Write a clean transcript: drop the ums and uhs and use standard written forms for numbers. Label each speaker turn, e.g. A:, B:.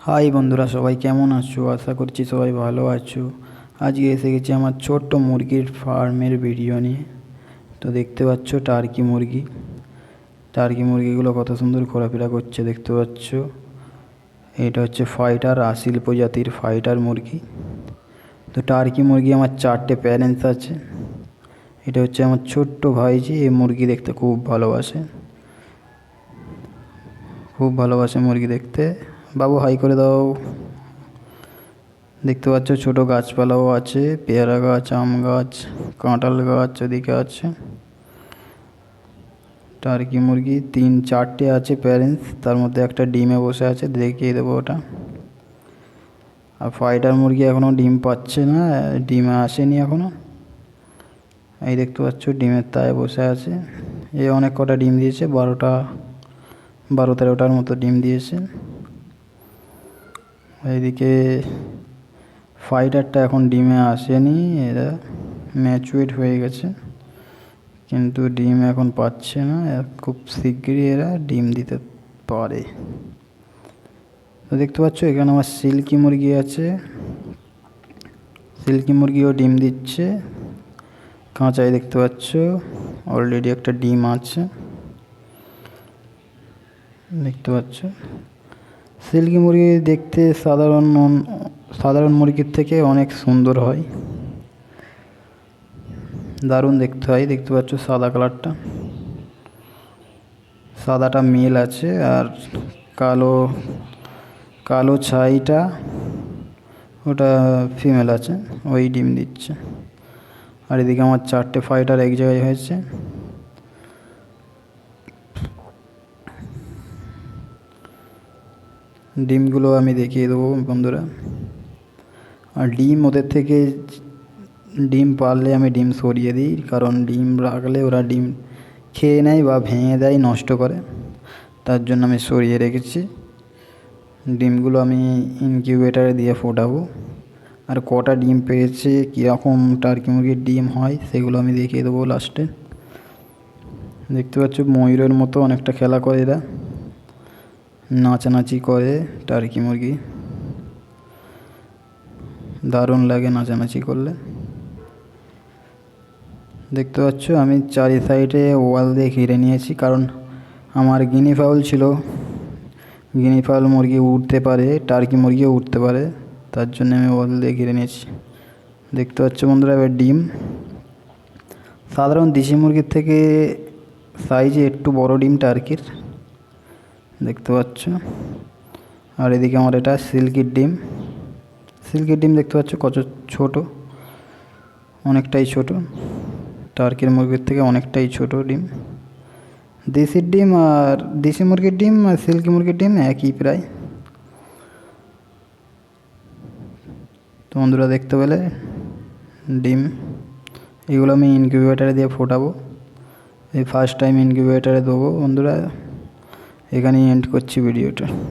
A: High বন্ধুরা, সবাই কেমন আছো? আশা করছি সবাই ভালো আছো। আজকে এসে গেছি আমার ছোট্ট মুরগির ফার্মের ভিডিও নিয়ে। তো দেখতে পাচ্ছ টার্কি মুরগিগুলো কত সুন্দর ঘোরাফেরা করছে, দেখতে পাচ্ছ। এটা হচ্ছে ফাইটার, আসিল প্রজাতির ফাইটার মুরগি। তো টার্কি মুরগি আমার 4টে প্যারেন্টস আছে। এটা হচ্ছে আমার ছোট্ট ভাইজি। এই মুরগি দেখতে খুব ভালোবাসে মুরগি দেখতে। বাবু হাই করে দাও। দেখতে পাচ্ছ ছোট গাছপালাও আছে, পেয়ারা গাছ, আম গাছ, কাঁঠাল গাছ ওদিকে আছে। টার্কি মুরগি 4টে আছে প্যারেন্টস, তার মধ্যে একটা ডিমে বসে আছে, দেখিয়ে দেবো ওটা। আর ফাইটার মুরগি এখনও ডিম পাচ্ছে না, ডিমে আসেনি এখনও। এই দেখতে পাচ্ছ ডিমের তায়ে বসে আছে। এ অনেক কটা ডিম দিয়েছে, 12-13টার মতো ডিম দিয়েছে। এইদিকে ফাইটারটা এখন ডিমে আসেনি, এরা ম্যাচুরেট হয়ে গেছে, কিন্তু ডিম এখন পাচ্ছে না। খুব শিগগিরই এরা ডিম দিতে পারে। তো দেখতে পাচ্ছ এখানে আমার সিল্কি মুরগি আছে। সিল্কি মুরগিও ডিম দিচ্ছে, কাঁচাই দেখতে পাচ্ছ। অলরেডি একটা ডিম আছে, দেখতে পাচ্ছ। সিল্কি মুরগি দেখতে সাধারণ মুরগির থেকে অনেক সুন্দর হয়, দারুণ দেখতে হয়। দেখতে পাচ্ছ সাদা কালারটা, সাদাটা মেল আছে, আর কালো ছাইটা ওটা ফিমেল আছে, ওই ডিম দিচ্ছে। আর এদিকে আমার 4টে ফাইটার এক জায়গায় হয়েছে। ডিমগুলো আমি দেখিয়ে দেবো বন্ধুরা। আর ডিম পারলে আমি ডিম সরিয়ে দিই, কারণ ডিম রাখলে ওরা ডিম খেয়ে নেয় বা ভেঙে দেয়, নষ্ট করে। তার জন্য আমি সরিয়ে রেখেছি। ডিমগুলো আমি ইনকিউবেটারে দিয়ে ফোটাবো। আর কটা ডিম পেয়েছে, কীরকম টার্কি মুরগির ডিম হয়, সেগুলো আমি দেখিয়ে দেবো লাস্টে। দেখতে পাচ্ছ ময়ূরের মতো অনেকটা খেলা করে এরা, নাচানাচি করে টার্কি মুরগি, দারুণ লাগে নাচানাচি করলে। দেখতে পাচ্ছ আমি চারি সাইডে ওয়াল দিয়ে ঘিরে নিয়েছি, কারণ আমার গিনি ফাউল ছিল। গিনি ফাউল মুরগি উঠতে পারে, টার্কি মুরগিও উঠতে পারে, তার জন্য আমি ওয়াল দিয়ে ঘিরে নিয়েছি। দেখতে পাচ্ছ বন্ধুরা এবার ডিম। সাধারণ দেশি মুরগির থেকে সাইজে একটু বড় ডিম টার্কির, দেখতে পাচ্ছ। আর এদিকে আমার এটা সিল্কির ডিম দেখতে পাচ্ছ কত ছোট, অনেকটাই ছোট, টার্কির মুরগির থেকে অনেকটাই ছোট ডিম। দেশি মুরগির ডিম আর সিল্কি মুরগির ডিম একই প্রায়। তো বন্ধুরা দেখতে পেলে ডিম, এগুলো আমি ইনকিউবেটারে দিয়ে ফোটাবো। এই ফার্স্ট টাইম ইনকিউবেটারে দেবো বন্ধুরা। এখানেই এন্ড করছি ভিডিওটা।